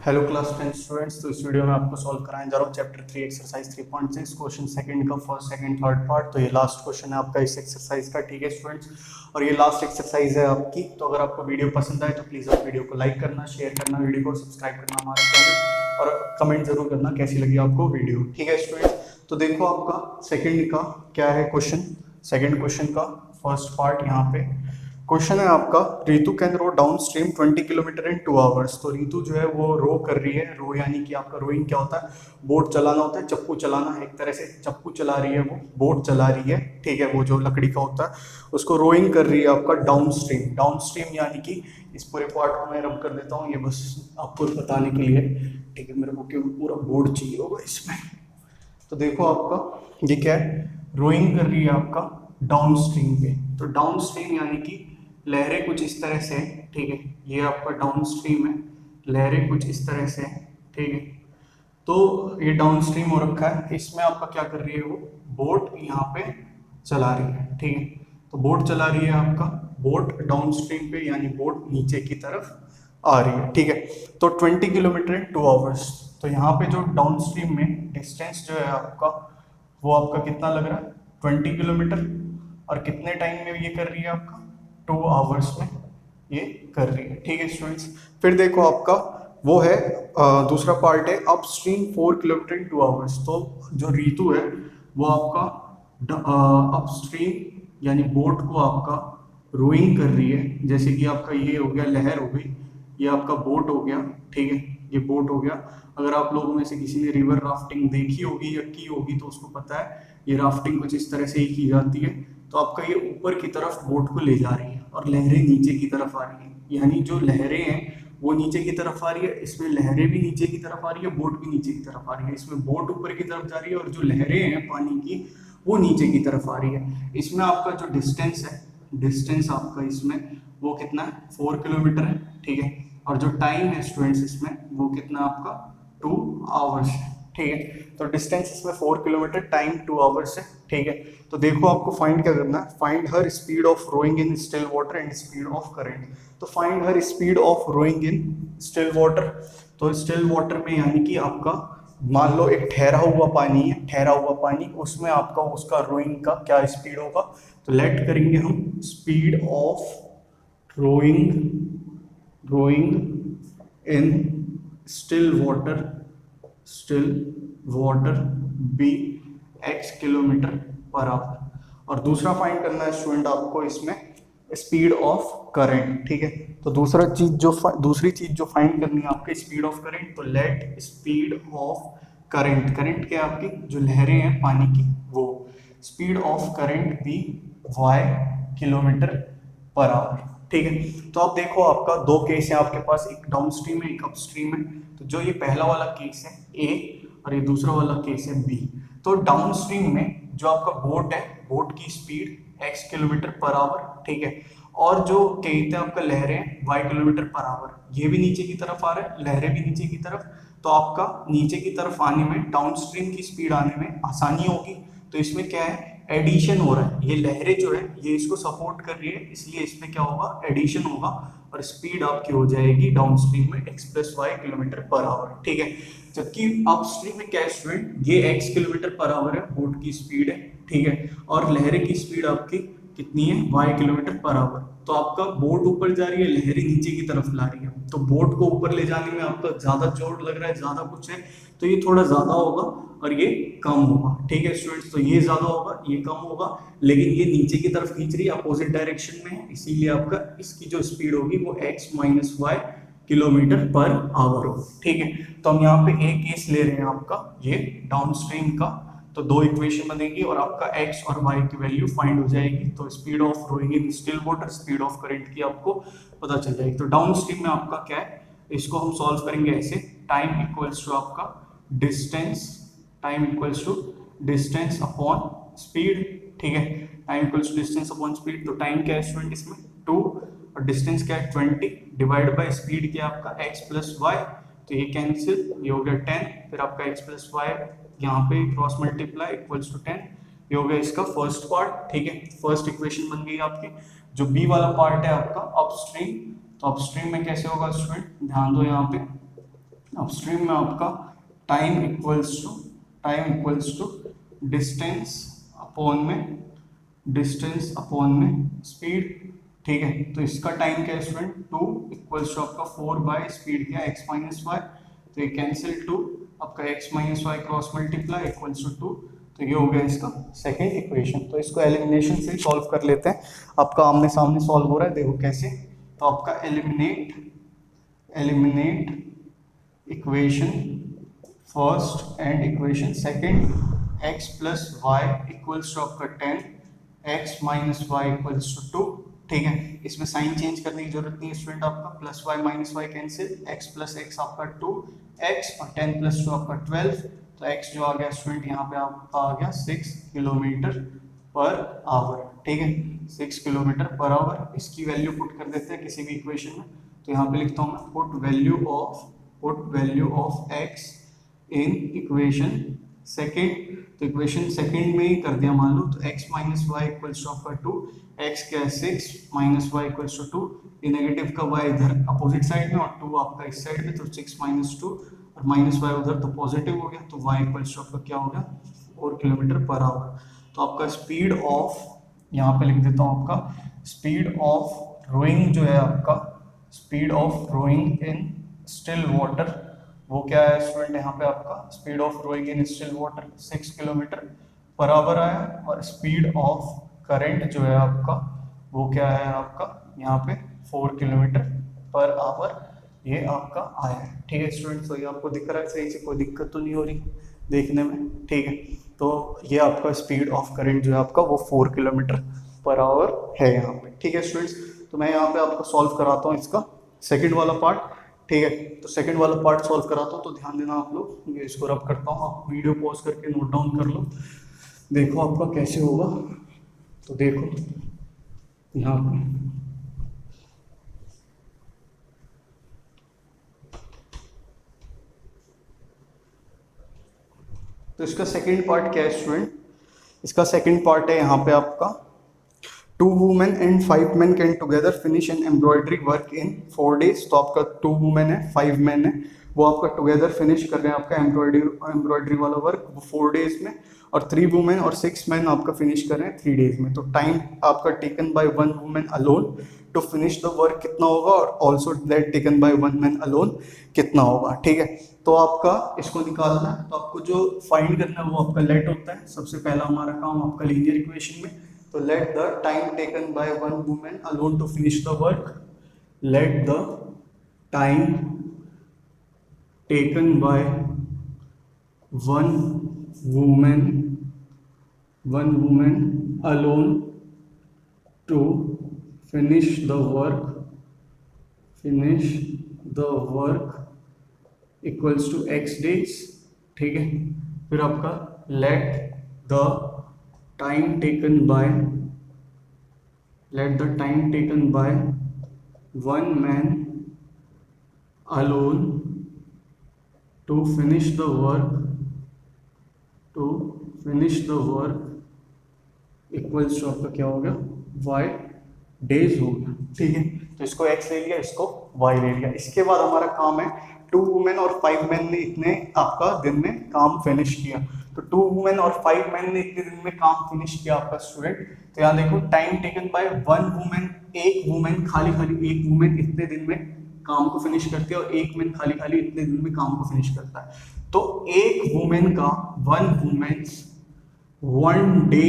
Hello class 10 students. तो इस video में आपको सॉल्व कराने जा रहा हूँ चैप्टर 3 एक्सरसाइज 3.6 क्वेश्चन सेकंड का फर्स्ट सेकंड थर्ड पार्ट। तो ये लास्ट क्वेश्चन है आपका इस एक्सरसाइज का, ठीक है स्टूडेंट्स। और ये लास्ट एक्सरसाइज है आपकी। तो अगर आपको वीडियो पसंद आए तो प्लीज़ आप वीडियो को लाइक करना, शेयर करना, वीडियो को सब्सक्राइब करना हमारे चैनल, और कमेंट जरूर करना कैसी लगी आपको वीडियो, ठीक है स्टूडेंट्स। तो देखो आपका सेकेंड का क्या है क्वेश्चन, सेकेंड क्वेश्चन का फर्स्ट पार्ट यहाँ पे क्वेश्चन है आपका। Ritu can row downstream 20 kilometre in 2 hours. तो रितु जो है वो रो कर रही है। रो यानी कि आपका रोइंग क्या होता है, बोट चलाना होता है, चप्पू चलाना है, एक तरह से चप्पू चला रही है, वो बोट चला रही है, ठीक है, वो जो लकड़ी का होता है उसको रोइंग कर रही है आपका डाउन स्ट्रीम। डाउन स्ट्रीम यानी कि इस पूरे पार्ट को मैं रब कर देता हूँ, ये बस आपको बताने के लिए, ठीक है। मेरे को क्यों पूरा बोर्ड चाहिए होगा इसमें। तो देखो आपका ये क्या है, रोइंग कर रही है आपका डाउन स्ट्रीम पे। तो डाउन स्ट्रीम यानी कि लहरें कुछ इस तरह से, ठीक है, ये आपका डाउन स्ट्रीम है, लहरें कुछ इस तरह से, ठीक है। तो ये डाउन स्ट्रीम हो रखा है, इसमें आपका क्या कर रही है, वो बोट यहाँ पे चला रही है, ठीक है। तो बोट चला रही है आपका, बोट डाउन स्ट्रीम पे यानी बोट नीचे की तरफ आ रही है, ठीक है। तो 20 किलोमीटर इन 2 आवर्स। तो यहाँ पे जो डाउन स्ट्रीम में डिस्टेंस जो है आपका, वो आपका कितना लग रहा है, 20 किलोमीटर। और कितने टाइम में ये कर रही है आपका, 2 आवर्स में ये कर रही है, ठीक है स्टूडेंट्स। फिर देखो आपका वो है दूसरा पार्ट है up stream 4 kilometre in 2 hours. तो जो रीतु है वो आपका अप स्ट्रीम यानी बोट को आपका रोइंग कर रही है। जैसे कि आपका ये हो गया लहर हो गई, ये आपका बोट हो गया, ठीक है, ये बोट हो गया। अगर आप लोगों में से किसी ने रिवर राफ्टिंग देखी होगी या की होगी तो उसको पता है ये राफ्टिंग कुछ इस तरह से ही की जाती है। तो आपका ये ऊपर की तरफ बोट को ले जा रही है और लहरें नीचे की तरफ आ रही हैं, यानी जो लहरें हैं वो नीचे की तरफ आ रही है, इसमें लहरें भी नीचे की तरफ आ रही है, बोट भी नीचे की तरफ आ रही है। इसमें बोट ऊपर की तरफ जा रही है और जो लहरें हैं पानी की वो नीचे की तरफ आ रही है। इसमें आपका जो डिस्टेंस है, डिस्टेंस आपका इसमें वो कितना है, 4 किलोमीटर है, ठीक है। और जो टाइम है स्टूडेंट्स इसमें वो कितना आपका 2 आवर्स है, ठीक है। तो डिस्टेंस इसमें 4 किलोमीटर, टाइम 2 आवर्स है, ठीक है। तो देखो आपको फाइंड क्या करना है, find her speed of rowing in still water and speed of current. तो find her speed of rowing in still water. तो स्टिल वाटर में यानी कि आपका मान लो एक ठहरा हुआ पानी है, ठहरा हुआ पानी, उसमें आपका उसका रोइंग का क्या स्पीड होगा। तो लेट करेंगे हम speed of rowing in still water be x kilometre per hour. और दूसरा फाइंड करना है स्टूडेंट आपको इसमें स्पीड ऑफ करंट, ठीक है। तो दूसरी चीज जो फाइंड करनी है आपके स्पीड ऑफ करंट। तो let speed of current, current क्या है आपकी, जो लहरें हैं पानी की, वो स्पीड ऑफ करंट भी y किलोमीटर पर आवर, ठीक है। तो अब देखो आपका दो केस है आपके पास, एक डाउन स्ट्रीम है एक अप स्ट्रीम है। तो जो ये पहला वाला केस है A और ये दूसरा वाला केस है B। तो डाउन स्ट्रीम में जो आपका बोट है, बोट की speed x kilometre per hour, ठीक है। और जो कहते हैं आपका लहरें y किलोमीटर पर आवर, ये भी नीचे की तरफ आ रहा है, लहरें भी नीचे की तरफ। तो आपका नीचे की तरफ आने में, डाउन स्ट्रीम की स्पीड आने में आसानी होगी। तो इसमें क्या है, एडिशन हो रहा है, ये लहरें जो है ये इसको सपोर्ट कर रही है, इसलिए इसमें क्या होगा, एडिशन होगा और स्पीड आपकी हो जाएगी डाउन स्ट्रीम में x plus y kilometre per hour, ठीक है। जबकि अप स्ट्रीम में क्या है स्टूडेंट, ये x किलोमीटर पर आवर है, बोट की स्पीड है, ठीक है। और लहरें की स्पीड आपकी कितनी है, y किलोमीटर पर आवर। तो आपका बोट ऊपर जा रही है, लहरें नीचे की तरफ ला रही है। तो बोट को ऊपर ले जाने में आपका ज्यादा जोर लग रहा है, ज्यादा कुछ है, तो ये थोड़ा ज्यादा होगा और ये कम होगा, ठीक है स्टूडेंट्स। तो ये ज्यादा होगा ये कम होगा, लेकिन ये नीचे की तरफ खींच रही है, अपोजिट डायरेक्शन में है, इसीलिए आपका इसकी जो स्पीड होगी वो x minus y kilometre per hour होगी, ठीक है। तो हम यहाँ पे एक केस ले रहे हैं आपका ये डाउन स्ट्रीम का। तो दो इक्वेशन बनेगी और आपका x और y की वैल्यू फाइंड हो जाएगी। तो speed of rowing in still water, speed of current की आपको पता चल जाएगी। तो डाउन स्ट्रीम में आपका क्या है, इसको हम सॉल्व करेंगे ऐसे, टाइम इक्वल्स टू आपका distance, time equals to distance upon speed, ठीक है। Time equals to distance upon speed. तो टाइम क्या है स्टूडेंट इसमें 2 और डिस्टेंस क्या है 20, डिवाइड बाय स्पीड क्या है आपका x प्लस वाई। तो ये कैंसिल, ये हो गया 10, फिर आपका x प्लस वाई यहाँ पे क्रॉस मल्टीप्लाई इक्वल्स टू 10, ये हो गया इसका फर्स्ट पार्ट, ठीक है। फर्स्ट इक्वेशन बन गई आपकी। जो बी वाला पार्ट है आपका अपस्ट्रीम, तो अपस्ट्रीम में कैसे होगा स्टूडेंट, ध्यान दो यहाँ पे, अपस्ट्रीम में आपका time equals to distance upon में स्पीड, ठीक है। तो इसका टाइम क्या है स्टूडेंट, 2 इक्वल्स टू आपका 4 बाय स्पीड क्या x माइनस वाई, तो ये कैंसिल 2, आपका x minus y cross multiply equals to 2, तो ये हो गया इसका सेकंड इक्वेशन। तो इसको एलिमिनेशन से सॉल्व कर लेते हैं, आपका आमने सामने सॉल्व हो रहा है, देखो कैसे। तो आपका eliminate equation first and equation second, x plus y equals to आपका 10, x minus y equals to 2, ठीक है। इसमें साइन चेंज करने की जरूरत नहीं है स्टूडेंट, आपका plus y minus y cancel, x plus x आपका 2x और 10 प्लस 2 आपका 12, तो x जो आ गया स्टूडेंट यहाँ पे आपका आ गया 6 किलोमीटर पर आवर, ठीक है, 6 किलोमीटर पर आवर। इसकी वैल्यू पुट कर देते हैं किसी भी इक्वेशन में, तो यहाँ पे लिखता हूँ मैं put value of x in equation second. तो इक्वेशन सेकेंड में ही कर दिया मान लो, तो x minus y equals to आपका 2, x क्या है 6 माइनस वाई इक्वल्स टू 2, ये नेगेटिव का y इधर अपोजिट साइड में और 2 आपका इस साइड में, तो 6 माइनस 2 और माइनस वाई उधर तो पॉजिटिव हो गया, तो y इक्वल्स टू आपका क्या हो गया 4 किलोमीटर पर आवर। तो आपका स्पीड ऑफ, यहाँ पे लिख देता हूँ आपका स्पीड ऑफ रोइंग जो है आपका, speed of rowing in still water, वो क्या है स्टूडेंट यहाँ पे आपका speed of rowing in still water 6 kilometre per hour आया, और स्पीड ऑफ करंट जो है आपका वो क्या है आपका यहाँ पे 4 किलोमीटर पर आवर ये आपका आया है, ठीक है स्टूडेंट। तो ये आपको दिख रहा है सही से, कोई दिक्कत तो नहीं हो रही देखने में, ठीक है। तो ये आपका स्पीड ऑफ करंट जो है आपका वो 4 किलोमीटर पर आवर है यहाँ पे, ठीक है स्टूडेंट्स। तो मैं यहाँ पे आपको सॉल्व कराता हूँ इसका सेकेंड वाला पार्ट, ठीक है। तो सेकंड वाला पार्ट सॉल्व कराता हूँ, तो ध्यान देना आप लोग, ये इसको रब करता हूँ, आप वीडियो पॉज करके नोट डाउन कर लो, देखो आपका कैसे होगा। तो देखो यहाँ पे तो इसका सेकंड पार्ट क्या है स्टूडेंट, इसका सेकंड पार्ट है यहाँ पे आपका 2 women and 5 men can together finish an embroidery work in 4 days। तो आपका 2 वुमेन है 5 men है, वो आपका टुगेदर फिनिश कर रहे हैं आपका एम्ब्रॉयडरी वाला वर्क वो 4 days में, और 3 वुमेन और 6 men आपका फिनिश कर रहे हैं 3 days में। तो टाइम आपका taken by 1 women alone to finish the work कितना होगा, और also that taken by 1 man alone कितना होगा, ठीक है। तो आपका इसको निकालना है, तो आपको जो फाइंड करना है वो आपका लेट होता है। सबसे पहला हमारा काम आपका लीनियर इक्वेशन में, तो let the time taken by 1 woman alone to finish the work, let the time taken by 1 woman alone to finish the work equals to x days, ठीक है। फिर आपका let the time taken by 1 man alone to finish the work equals to आपका क्या हो गया y days हो गया, ठीक है। तो इसको x ले लिया, इसको y ले लिया। इसके बाद हमारा काम है 2 वुमेन और 5 men ने इतने आपका दिन में काम फिनिश किया, तो 2 वुमेन और 5 men ने इतने दिन में काम फिनिश किया आपका स्टूडेंट। तो यहाँ देखो टाइम टेकन बाय 1 वुमेन, एक वुमेन खाली एक वुमेन इतने दिन में काम को फिनिश करती है, और एक मैन खाली इतने दिन में काम को फिनिश करता है। तो एक वुमेन का 1 डे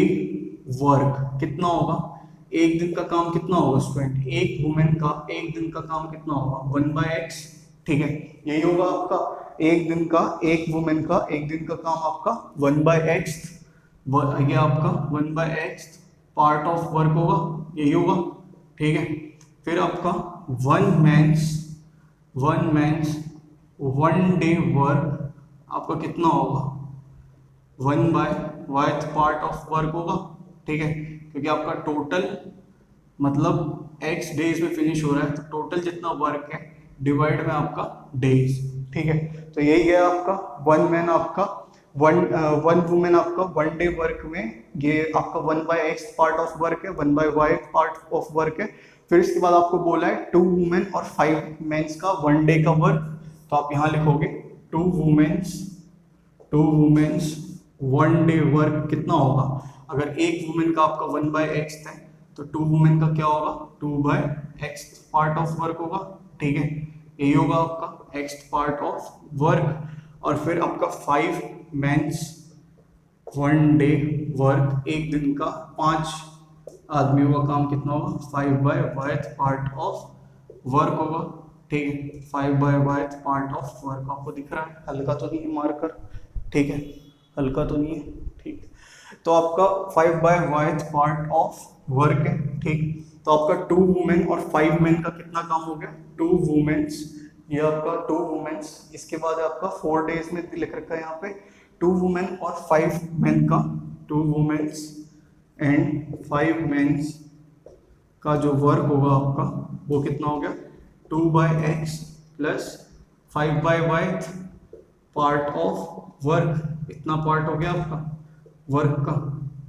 वर्क कितना होगा, एक दिन का काम कितना होगा स्टूडेंट, एक वुमेन का एक दिन का काम कितना होगा 1/x, ठीक है। यही होगा आपका एक दिन का, एक वुमेन का एक दिन का काम आपका 1/x, ये आपका 1/x पार्ट ऑफ वर्क होगा, यही होगा, ठीक है। फिर आपका वन मैंस 1 डे वर्क आपका कितना होगा 1/y पार्ट ऑफ वर्क होगा, ठीक है। क्योंकि आपका टोटल मतलब x डेज में फिनिश हो रहा है, तो टोटल जितना वर्क है डिवाइड में आपका डेज, ठीक है। तो यही है आपका 1 मैन आपका 1 वुमेन आपका 1 डे वर्क में, ये आपका 1/x पार्ट ऑफ वर्क है, 1/y पार्ट ऑफ वर्क है। फिर इसके बाद आपको बोला है 2 वुमेन और 5 मेंस का 1 डे का वर्क, तो आप यहाँ लिखोगे टू वुमेन्स 1 डे वर्क कितना होगा। अगर एक वुमेन का आपका 1/x है तो 2 वुमेन का क्या होगा 2/x पार्ट ऑफ वर्क होगा, ठीक है। ये होगा आपका x पार्ट ऑफ वर्क, और फिर आपका 5 मेंस 1 डे वर्क, एक दिन का 5 आदमियों का काम कितना होगा 5/y पार्ट ऑफ वर्क होगा, ठीक है। 5/y पार्ट ऑफ वर्क आपको दिख रहा है, हल्का तो नहीं है मार्कर, ठीक है, हल्का तो नहीं है, ठीक। तो आपका 5/y पार्ट ऑफ वर्क है, ठीक। तो आपका 2 वुमेन और 5 मेन का कितना काम हो गया 2 वुमेन्स, ये आपका 2 वुमेन्स। इसके बाद आपका 4 डेज में लिख रखा है यहाँ पे 2 वुमेन और 5 मेन का, 2 वुमेन्स एंड 5 मेन्स का जो वर्क होगा आपका वो कितना हो गया 2/x plus 5/y part of work, इतना पार्ट हो गया आपका वर्क का,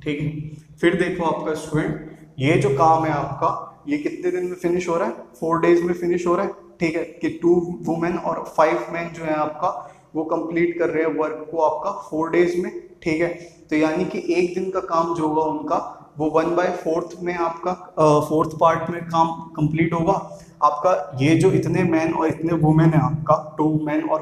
ठीक है। फिर देखो आपका स्टूडेंट ये जो काम है आपका ये कितने दिन में फिनिश हो रहा है 4 डेज में फिनिश हो रहा है, ठीक है। कि 2 वुमेन और 5 मेन जो है आपका वो कंप्लीट कर रहे हैं वर्क को आपका 4 डेज में, ठीक है। तो यानी कि एक दिन का काम जो होगा उनका वो 1/4 में आपका 4th पार्ट में काम कंप्लीट होगा आपका। ये जो इतने मैन और इतने वुमेन है आपका 2 मैन और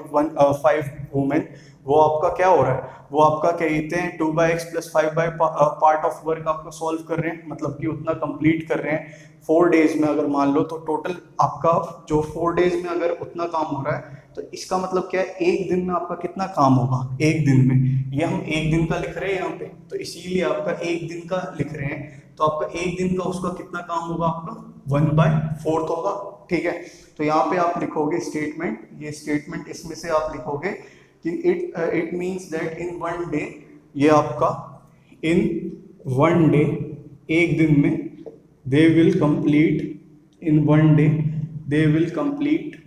5 वुमेन, वो आपका क्या हो रहा है वो आपका क्या कहते हैं 2/x plus 5 part of work आपका सॉल्व कर रहे हैं, मतलब कि उतना कंप्लीट कर रहे हैं 4 डेज में। अगर मान लो तो टोटल आपका जो 4 डेज में अगर उतना काम हो रहा है तो इसका मतलब क्या है एक दिन में आपका कितना काम होगा एक दिन में, ये हम एक दिन का लिख रहे हैं यहाँ पे, तो इसीलिए आपका एक दिन का लिख रहे हैं। तो आपका एक दिन का उसका कितना काम होगा आपका 1/4 होगा, ठीक है। तो यहाँ पे आप लिखोगे स्टेटमेंट, ये स्टेटमेंट इसमें से आप लिखोगे कि it means that in 1 day, ये आपका इन 1 डे एक दिन में they will complete, in 1 day they will complete,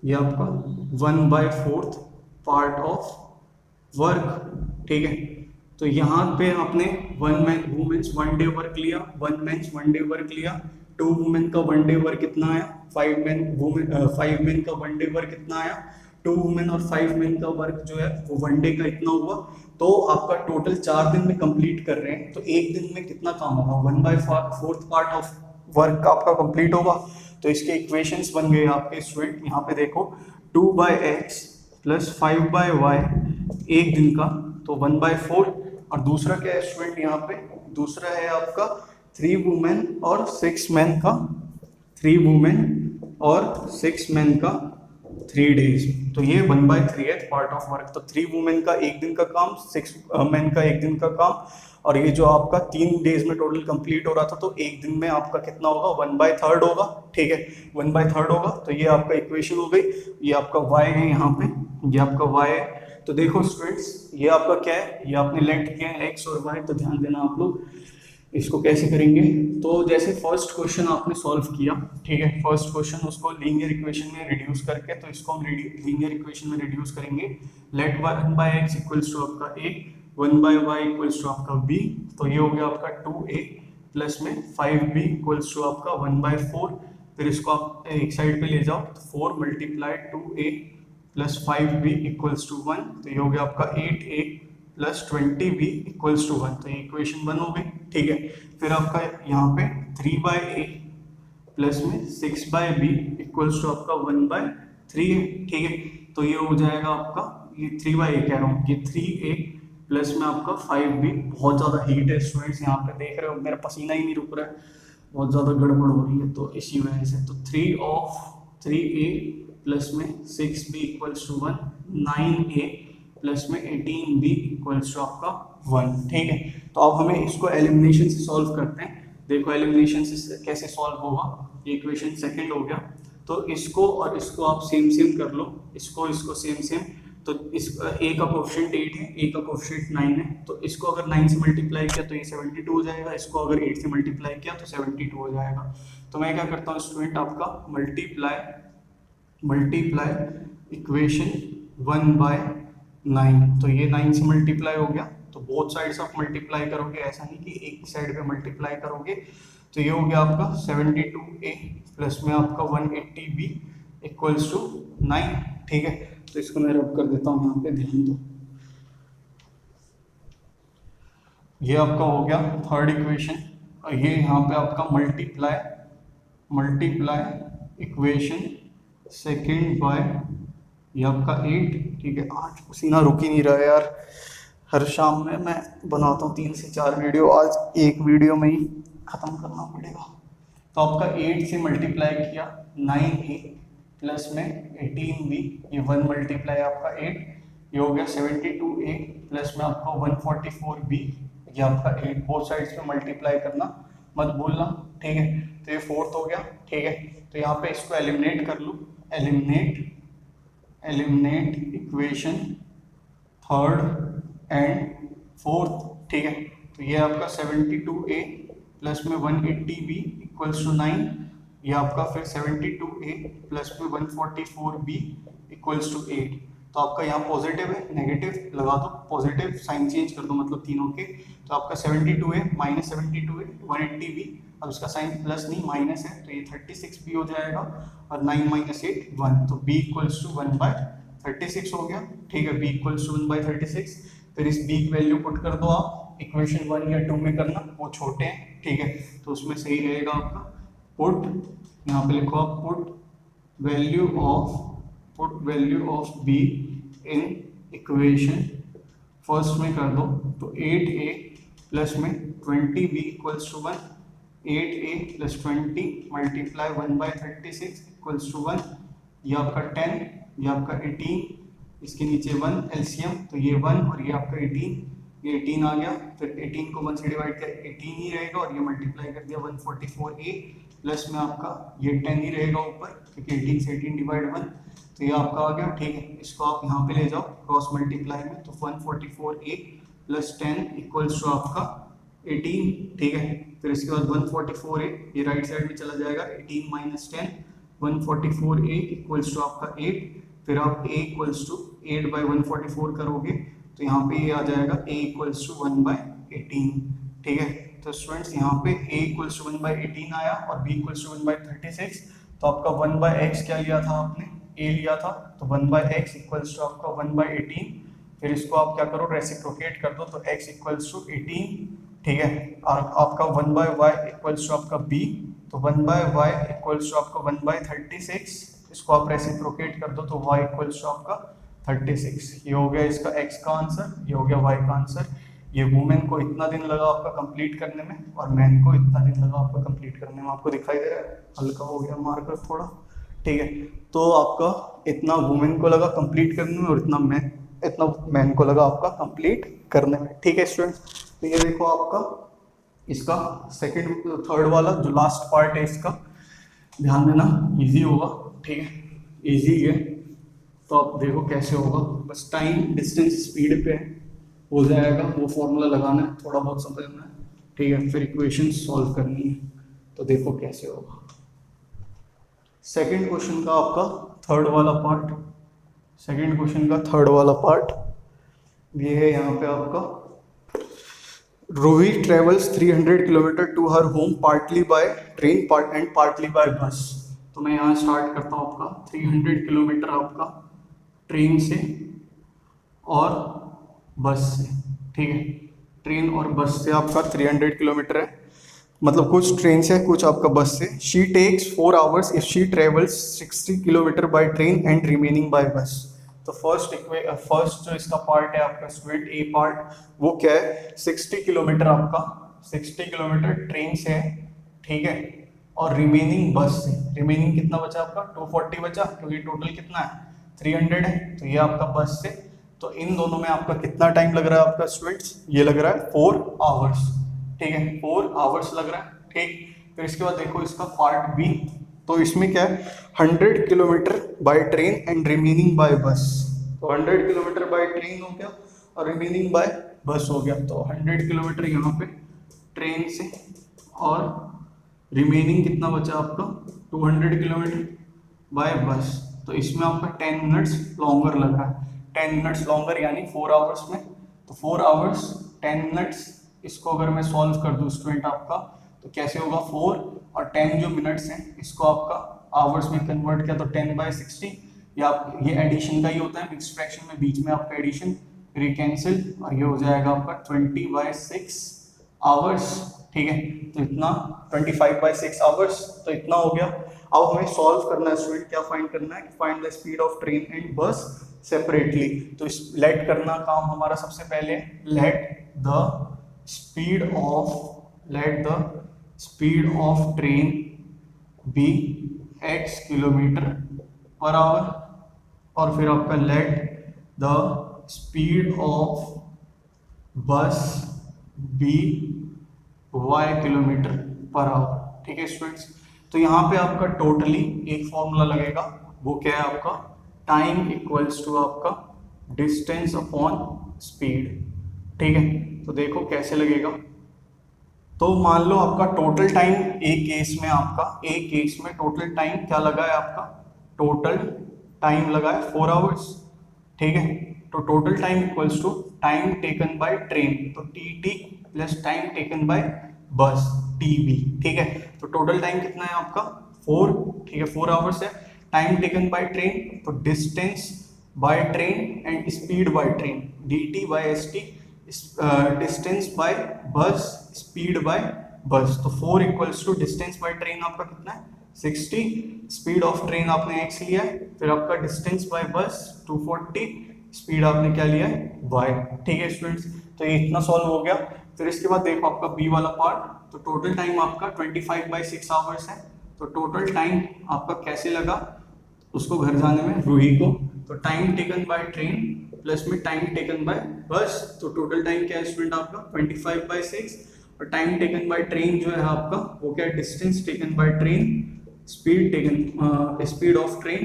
ये आपका 1/4 पार्ट ऑफ वर्क, ठीक है। तो यहाँ पे आपने 1 मैन वुमेन्स 1 डे वर्क लिया, 1 मेंस 1 डे वर्क लिया, 2 वुमेन का 1 डे वर्क कितना आया 5 मेन का 1 डे वर्क कितना आया 2 वुमेन और 5 मेन का वर्क जो है वो 1 डे का इतना हुआ। तो आपका टोटल 4 दिन में कंप्लीट कर रहे हैं, तो एक दिन में कितना काम होगा 1/4 पार्ट ऑफ वर्क आपका कंप्लीट होगा। तो इसके इक्वेशंस बन गए आपके स्टूडेंट, यहाँ पे देखो 2/x प्लस 5/y एक दिन का, तो 1/4, और दूसरा क्या है स्टूडेंट यहाँ पे दूसरा है आपका 3 वुमेन और 6 मैन का, 3 वुमेन और 6 मैन का 3 डेज, तो ये 1/3 है पार्ट ऑफ वर्क। तो 3 वुमेन का एक दिन का काम, 6 मैन का एक दिन का काम, और ये जो आपका 3 डेज में टोटल कंप्लीट हो रहा था तो एक दिन में आपका कितना होगा 1/3 होगा, ठीक है 1/3 होगा। तो ये आपका इक्वेशन हो गई, ये आपका y है यहाँ पे, ये आपका y है। तो देखो स्टूडेंट्स ये आपका क्या है, ये आपने लेट किया है x और y, तो ध्यान देना आप लोग इसको कैसे करेंगे। तो जैसे फर्स्ट क्वेश्चन आपने सॉल्व किया, ठीक है, फर्स्ट क्वेश्चन उसको लीनियर इक्वेशन में रिड्यूस करके, तो इसको हम लीनियर इक्वेशन में रिड्यूस करेंगे। लेट 1/x इक्वल्स टू आपका a, 1/y इक्वल्स टू आपका b, तो ये हो गया आपका 2a प्लस में 5b इक्वल्स टू आपका 1/4। फिर इसको आप एक साइड पे ले जाओ तो 4 multiply 2a plus 5b equals to 1, तो ये हो गया आपका 8a plus 20b equals to 1, तो ये इक्वेशन 1 हो गई, ठीक है। फिर आपका यहाँ पे 3/a प्लस में 6/b इक्वल्स टू आपका 1/3 है, ठीक है। तो ये हो जाएगा आपका, ये 3/a कह रहा हूँ, ये 3a प्लस में आपका 5b। बहुत ज़्यादा हीट है स्टूडेंट्स, यहाँ पे देख रहे हो मेरा पसीना ही नहीं रुक रहा है, बहुत ज़्यादा गड़बड़ हो रही है, तो इसी वजह से। तो 3a प्लस में 6b equals to 1, 9a plus में 18b इक्वल्स टू आपका 1, ठीक है। तो अब हमें इसको एलिमिनेशन से सॉल्व करते हैं। देखो एलिमिनेशन से कैसे सॉल्व होगा, ये इक्वेशन सेकंड हो गया, तो इसको और इसको आप सेम सेम कर लो, इसको सेम सेम। तो इस a का कोएफिशिएंट 8 है, a का कोएफिशिएंट 9 है, तो इसको अगर 9 से मल्टीप्लाई किया तो ये 72 हो जाएगा, इसको अगर 8 से मल्टीप्लाई किया तो 72 हो जाएगा। तो मैं क्या करता हूँ स्टूडेंट, आपका मल्टीप्लाई इक्वेशन 1/9, तो ये 9 से मल्टीप्लाई हो गया, तो बोथ साइड्स आप मल्टीप्लाई करोगे, ऐसा नहीं कि एक साइड पे मल्टीप्लाई करोगे। तो ये हो गया आपका 72a प्लस में आपका 180b इक्वल्स टू 9, ठीक है। तो इसको मैं रब कर देता हूँ यहाँ पे, ध्यान दो। ये आपका हो गया थर्ड इक्वेशन, और ये यहाँ पे आपका मल्टीप्लाई इक्वेशन सेकंड बाय ये आपका 8, ठीक है। आज पसीना रुक ही नहीं रहा है यार, हर शाम में मैं बनाता हूँ 3 से 4 वीडियो, आज एक वीडियो में ही ख़त्म करना पड़ेगा। तो आपका 8 से मल्टीप्लाई किया 9a प्लस में 18b, ये 1 मल्टीप्लाई आपका 8, ये हो गया 72a प्लस में आपका 144b, ये आपका 8, बोथ साइड्स पे मल्टीप्लाई करना मत भूलना, ठीक है। तो ये फोर्थ हो गया, ठीक है। तो यहाँ पे इसको एलिमिनेट कर लूँ, eliminate equation third and fourth, ठीक है। तो ये आपका 72a प्लस में 180b इक्वल्स टू 9, ये आपका फिर 72a प्लस में 144b इक्वल्स टू 8। तो आपका यहाँ पॉजिटिव है, नेगेटिव लगा दो, पॉजिटिव साइन चेंज कर दो मतलब तीनों के। तो आपका 72a माइनस 72a 180b, अब इसका साइन प्लस नहीं माइनस है, तो ये 36b हो जाएगा, और 9 माइनस 8 1, तो b इक्वल्स टू 1/36 हो गया, ठीक है। b इक्वल्स टू 1/36, फिर इस b की वैल्यू पुट कर दो आप, इक्वेशन 1 या 2 में करना, वो छोटे हैं, ठीक है। तो उसमें सही रहेगा आपका पुट, यहाँ पे लिखो आप put value of b in equation first में कर दो, तो 8a प्लस में 20b equals to 1, 8a plus 20 multiply 1/36 equals to 1, ये आपका 10, ये आपका 18, इसके नीचे 1 एलसीएम, तो ये 1 और ये आपका 18, ये 18 आ गया, फिर 18 को 1 से डिवाइड कर 18 ही रहेगा, और ये मल्टीप्लाई कर दिया 144a प्लस में आपका ये 10 ही रहेगा ऊपर, क्योंकि 18 से 18 डिवाइड 1, तो ये आपका आ गया, ठीक है। इसको आप यहाँ पे ले जाओ क्रॉस मल्टीप्लाई में, तो 144a प्लस 10 इक्वल्स टू आपका 18, ठीक है। फिर इसके बाद 144a ये राइट साइड में चला जाएगा, 18 माइनस 10 144a इक्वल्स टू आपका 8, फिर आप a इक्वल्स टू 8/144 करोगे, तो यहाँ पे ये आ जाएगा a इक्वल्स टू 1/18, ठीक है। तो स्टूडेंट्स यहाँ पे a इक्वल्स टू 1/18 आया और b इक्वल्स टू 1/36, तो आपका 1/x क्या लिया था आपने, a लिया था, तो 1/x इक्वल्स टू आपका 1/18, फिर इसको आप क्या करो रेसिप्रोकेट कर दो, तो x इक्वल्स टू 18, ठीक है। और आपका 1/y इक्वल्स टू आपका b, तो 1/y इक्वल्स टू आपका 1/36, इसको आप रेसिप्रोकेट कर दो, तो y इक्वल्स टू आपका 36। ये हो गया इसका x का आंसर, ये हो गया y का आंसर। ये वुमेन को इतना दिन लगा आपका कंप्लीट करने में, और मैन को इतना दिन लगा आपका कंप्लीट करने में। आपको दिखाई दे रहा है, हल्का हो गया मार्कर थोड़ा, ठीक है। तो आपका इतना वुमेन को लगा कंप्लीट करने में, और इतना मैन को लगा आपका कंप्लीट करने में, ठीक है स्टूडेंट्स। तो ये देखो आपका इसका सेकंड थर्ड वाला जो लास्ट पार्ट है इसका, ध्यान देना, इजी होगा, ठीक है, इजी है। तो आप देखो कैसे होगा, बस टाइम डिस्टेंस स्पीड पे हो जाएगा, वो फॉर्मूला लगाना है, थोड़ा बहुत समझना है, ठीक है। फिर इक्वेशन सॉल्व करनी है, तो देखो कैसे होगा। सेकंड क्वेश्चन का आपका थर्ड वाला पार्ट, सेकंड क्वेश्चन का थर्ड वाला पार्ट ये है यहाँ पे आपका, Ruhi travels 300 kilometre to her home partly by train and partly by bus. तो मैं यहाँ स्टार्ट करता हूँ आपका 300 किलोमीटर आपका ट्रेन से और बस से, ठीक है। ट्रेन और बस से आपका 300 किलोमीटर है, मतलब कुछ ट्रेन से कुछ आपका बस से। She takes 4 hours if she travels 60 kilometre by train and remaining by bus. तो फर्स्ट जो इसका पार्ट है आपका स्टूडेंट ए पार्ट, वो क्या है, 60 किलोमीटर आपका 60 किलोमीटर ट्रेन से है, ठीक है, और रिमेनिंग बस से। रिमेनिंग कितना बचा आपका, 240 बचा, क्योंकि टोटल कितना है 300 है, तो ये आपका बस से। तो इन दोनों में आपका कितना टाइम लग रहा है आपका स्टूडेंट्स, ये लग रहा है 4 आवर्स, ठीक है, 4 आवर्स लग रहा है, ठीक। फिर इसके बाद देखो इसका पार्ट बी, तो इसमें क्या है 100 kilometre by train and remaining by bus. तो 100 किलोमीटर बाय ट्रेन हो गया और रिमेनिंग बाय बस हो गया। तो 100 किलोमीटर यहाँ पे ट्रेन से, और रिमेनिंग कितना बचा आपका 200 किलोमीटर बाय बस। तो इसमें आपका 10 मिनट्स लॉन्गर लग रहा है, 10 मिनट्स लॉन्गर यानी 4 आवर्स में। तो 4 आवर्स 10 मिनट्स, इसको अगर मैं सॉल्व कर दूं स्टूडेंट आपका, तो कैसे होगा 4 और 10 जो मिनट्स हैं इसको आपका आवर्स में कन्वर्ट किया तो 10/60, या ये एडिशन का ही होता है, मिक्स फ्रैक्शन में बीच में आपका एडिशन फिर कैंसिल, और ये हो जाएगा आपका 20/6 आवर्स। ठीक है, तो इतना 25/6 आवर्स, तो इतना हो गया। अब हमें सॉल्व करना है स्टूडेंट, क्या फाइंड करना है, find the speed of train and bus separately. तो इस लेट करना काम हमारा सबसे पहले, let the speed of train be x kilometre per hour, और फिर आपका let the speed of bus be y kilometre per hour. ठीक है स्टूडेंट्स, तो यहाँ पे आपका टोटली एक फॉर्मूला लगेगा, वो क्या है आपका, टाइम इक्वल्स टू आपका डिस्टेंस अपॉन स्पीड। ठीक है, तो देखो कैसे लगेगा। तो मान लो आपका टोटल टाइम एक केस में टोटल टाइम क्या लगा है आपका, टोटल टाइम लगा है 4 आवर्स। ठीक है, तो total time equals to time taken by train, तो T plus time taken by bus TB. ठीक है, तो टोटल टाइम कितना है आपका 4। ठीक है, 4 आवर्स है। टाइम टेकन बाय ट्रेन, तो distance by train and speed by train, dt by st, distance by bus, speed by bus. तो 4 equals to distance by train आपका कितना है 60, स्पीड ऑफ ट्रेन आपने x लिया है, फिर आपका डिस्टेंस बाय बस 240, स्पीड आपने क्या लिया है y। ठीक है स्टूडेंट्स, तो ये इतना सॉल्व हो गया। फिर इसके बाद देखो आपका बी वाला पार्ट, तो टोटल टाइम आपका 25/6 आवर्स है। तो टोटल टाइम आपका कैसे लगा उसको घर जाने में रूही को, तो time taken by train plus में टाइम टेकन बाय बस, तो टोटल टाइम क्या है स्टूडेंट आपका 25/6, और टाइम टेकन बाय ट्रेन जो है आपका वो क्या है, distance taken by train, speed of train,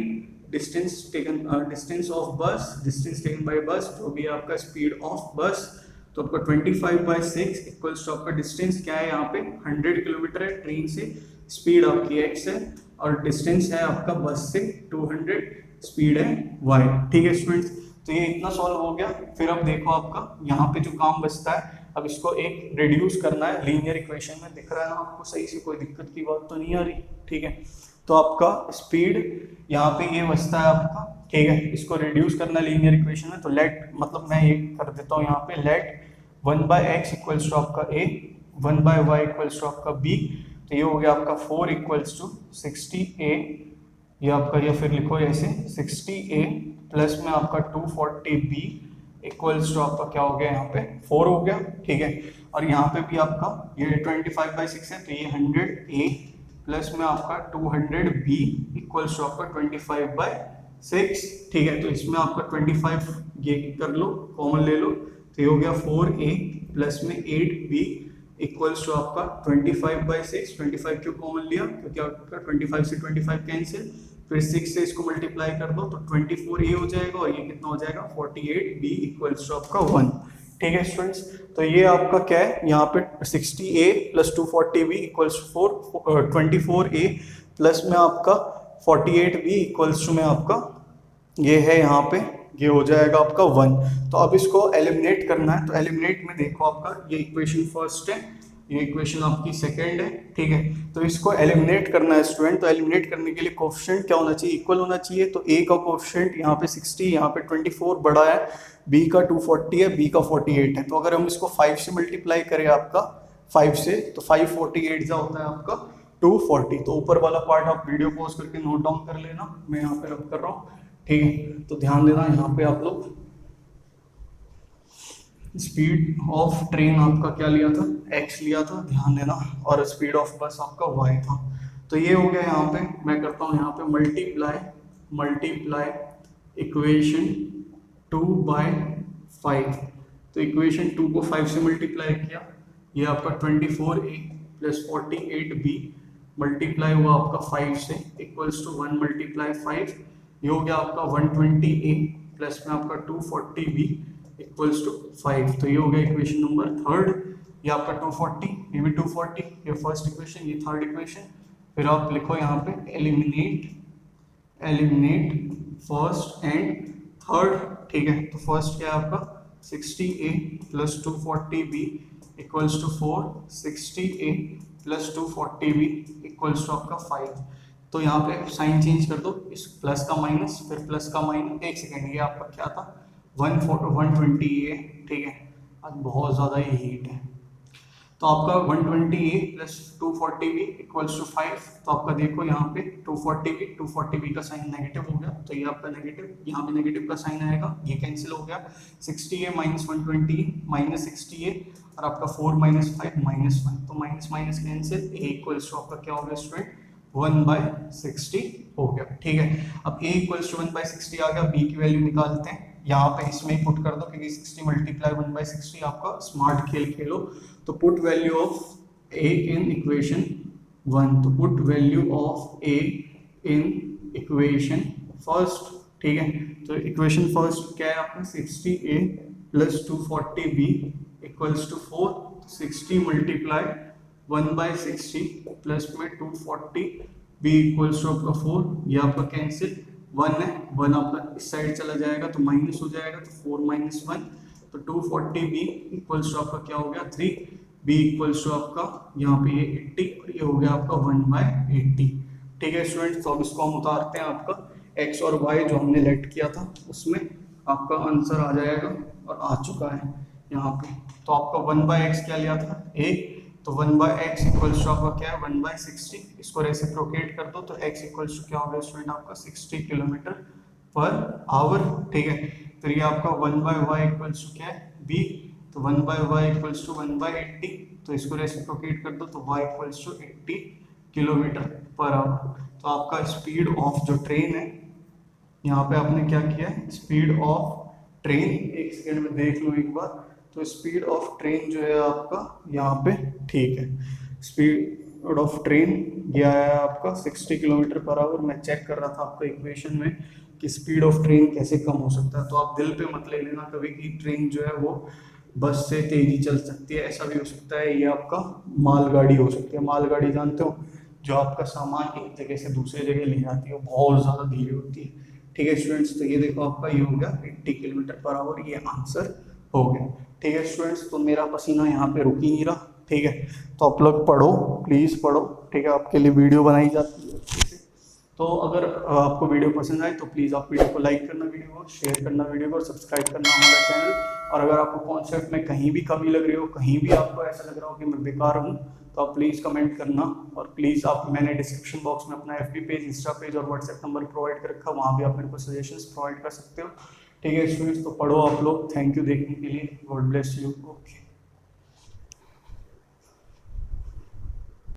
distance of बस, डिस्टेंस टेकन बाय बस, जो भी आपका स्पीड ऑफ बस। तो आपका 25/6 इक्वल्स टू आपका डिस्टेंस क्या है यहाँ पे 100 किलोमीटर है ट्रेन से, स्पीड आपकी x है, और डिस्टेंस है आपका बस से 200, स्पीड है y। ठीक है स्टूडेंट्स, तो ये इतना सॉल्व हो गया। फिर अब देखो आपका यहाँ पे जो काम बचता है, अब इसको एक रिड्यूस करना है लीनियर इक्वेशन में। दिख रहा है ना आपको सही से, कोई दिक्कत की बात तो नहीं आ रही। ठीक है, तो आपका स्पीड यहाँ पे ये बचता है आपका। ठीक है, इसको रिड्यूस करना है लीनियर इक्वेशन में, तो लेट, मतलब मैं ये कर देता हूँ यहाँ पे, लेट 1/x इक्वल्स टू आपका a, 1/y इक्वल्स टू आपका b। तो ये हो गया आपका 4 इक्वल्स टू 60a, ये आपका, या फिर लिखो ऐसे 60a प्लस में आपका 240b इक्वल्स टू आपका क्या हो गया यहाँ पे 4 हो गया। ठीक है, और यहाँ पे भी आपका ये 25/6 है, तो ये 100a प्लस में आपका 200b इक्वल्स टू आपका 25/6। ठीक है, तो इसमें आपका 25 ये कर लो, कॉमन ले लो, तो ये हो गया 4a प्लस में 8b इक्वल्स टू आपका 25/6। 25 क्यों कॉमन लिया, क्योंकि आपका 25 से 25 कैंसिल, फिर 6 से इसको मल्टीप्लाई कर दो तो 24a हो जाएगा, और ये कितना हो जाएगा 48b इक्वल्स टू आपका 1। ठीक है स्टूडेंट्स, तो ये आपका क्या है यहाँ पे 60a plus 240b equals to 24a plus में आपका 48b इक्वल्स टू में आपका ये है यहाँ पे, ये हो जाएगा आपका 1। तो अब इसको एलिमिनेट करना है, तो एलिमिनेट में देखो आपका ये इक्वेशन फर्स्ट है, ये इक्वेशन आपकी सेकंड है। ठीक है, तो इसको एलिमिनेट करना है स्टूडेंट, तो एलिमिनेट करने के लिए कोफिशिएंट क्या होना चाहिए, इक्वल होना चाहिए। तो a का कोफिशिएंट यहाँ पे 60, यहाँ पे 24 बड़ा है, b का 240 है, b का 48 है। तो अगर हम इसको 5 से मल्टीप्लाई करें आपका 5 से, तो 5 48 जा होता है आपका 240। तो ऊपर वाला पार्ट आप वीडियो पॉज करके नोट डाउन कर लेना, मैं यहाँ पे रब कर रहा हूँ। ठीक है, तो ध्यान देना यहाँ पे आप लोग, स्पीड ऑफ ट्रेन आपका क्या लिया था x लिया था, ध्यान देना, और स्पीड ऑफ बस आपका y था। तो ये हो गया यहाँ पे, मैं करता हूँ यहाँ पे मल्टीप्लाई इक्वेशन 2/5। तो इक्वेशन 2 को 5 से मल्टीप्लाई किया, ये आपका 24a प्लस 48b मल्टीप्लाई हुआ आपका 5 से इक्वल्स टू 1 × 5, ये हो गया आपका 120a प्लस में आपका 240b इक्वल्स टू 5। तो ये हो गया इक्वेशन नंबर थर्ड, ये आपका 240, ये भी 240, ये फर्स्ट इक्वेशन, ये थर्ड इक्वेशन। फिर आप लिखो यहाँ पे एलिमिनेट फर्स्ट एंड थर्ड। ठीक है, तो फर्स्ट क्या है आपका 60a plus 240b equals to 4, 60a plus 240b equals to आपका 5। तो यहाँ पे साइन चेंज कर दो, इस प्लस का माइनस, फिर प्लस का माइनस, एक सेकेंड, ये आपका क्या था 120 ए, ठीक है। आज बहुत ज़्यादा ये हीट है, तो आपका 120 ए प्लस 240 बी इक्वल्स टू 5। तो आपका देखो यहाँ पे 240 बी का साइन नेगेटिव हो गया, तो ये आपका नेगेटिव, यहाँ पे नेगेटिव का साइन आएगा, ये कैंसिल हो गया। 60 ए माइनस 120 माइनस 60 ए, और आपका 4 माइनस 5 माइनस 1, तो minus minus cancel, a equals to आपका क्या हो गया स्टूडेंट 1/60 हो गया, ठीक है। अब a इक्वल्स टू 1/60 आ गया, b की वैल्यू निकालते हैं, यहाँ पे इसमें ही पुट कर दो क्योंकि 60 मल्टीप्लाई 1/60 आपका स्मार्ट खेल खेलो। तो put value of a in equation 1, तो put value of a in equation first, ठीक है। तो इक्वेशन फर्स्ट क्या है आपका 60a plus 240b equals to 4, 60 multiply 1/60 plus में 240 b इक्वल्स टू आपका 4, ये आपका कैंसिल, 1 है, 1 आपका इस साइड चला जाएगा तो माइनस हो जाएगा, तो 4 माइनस 1, तो 240 b इक्वल्स टू आपका क्या हो गया 3, b इक्वल्स टू आपका यहाँ पे ये 80 और ये हो गया आपका 1/80, ठीक है स्टूडेंट्स। तो अब इसको हम उतारते हैं, आपका x और y जो हमने लेट किया था उसमें आपका आंसर आ जाएगा, और आ चुका है यहाँ पे। तो आपका 1/x क्या लिया था a, तो 1/x इक्वल्स टू आपका क्या है 1/60, इसको रेसिप्रोकेट कर दो, तो x इक्वल्स टू क्या हो गया स्टूडेंट आपका 60 किलोमीटर पर आवर, ठीक है। तो ये आपका 1/y इक्वल्स टू क्या है b, तो 1/y इक्वल्स टू 1/80, तो इसको रेसिप्रोकेट कर दो, तो y equals to 80 kilometre per hour. तो आपका स्पीड ऑफ जो ट्रेन है, यहाँ पे आपने क्या किया है स्पीड ऑफ ट्रेन, एक सेकेंड में देख लो एक बार, तो स्पीड ऑफ ट्रेन जो है आपका यहाँ पे, ठीक है, स्पीड ऑफ ट्रेन ये आया आपका 60 किलोमीटर पर आवर। मैं चेक कर रहा था आपका इक्वेशन में कि स्पीड ऑफ ट्रेन कैसे कम हो सकता है, तो आप दिल पे मत ले लेना कभी कि ट्रेन जो है वो बस से तेजी चल सकती है, ऐसा भी हो सकता है। ये आपका मालगाड़ी हो सकती है, मालगाड़ी जानते हो जो आपका सामान एक जगह से दूसरी जगह ले जाती है, वो बहुत ज़्यादा धीरे होती है, ठीक है स्टूडेंट्स। तो ये देखो आपका ये हो गया 80 किलोमीटर पर आवर, ये आंसर हो गया, ठीक है स्टूडेंट्स। तो मेरा पसीना यहाँ पे रुक ही नहीं रहा, ठीक है। तो आप लोग पढ़ो, प्लीज़ पढ़ो, ठीक है, आपके लिए वीडियो बनाई जाती है अच्छे से। तो अगर आपको वीडियो पसंद आए तो प्लीज़ आप वीडियो को लाइक करना, वीडियो को शेयर करना, वीडियो को सब्सक्राइब करना हमारा चैनल। और अगर आपको कॉन्सेप्ट में कहीं भी कमी लग रही हो, कहीं भी आपको ऐसा लग रहा हो कि मैं बेकार हूँ, तो आप प्लीज़ कमेंट करना। और प्लीज़ आप, मैंने डिस्क्रिप्शन बॉक्स में अपना FB पेज, इंस्टा पेज और व्हाट्सएप नंबर प्रोवाइड कर रखा, वहाँ भी आप मेरे को सजेशंस प्रोवाइड कर सकते हो, ठीक है स्टूडेंट्स। तो पढ़ो आप लोग, थैंक यू देखने के लिए, गॉड ब्लेस यू, ओके।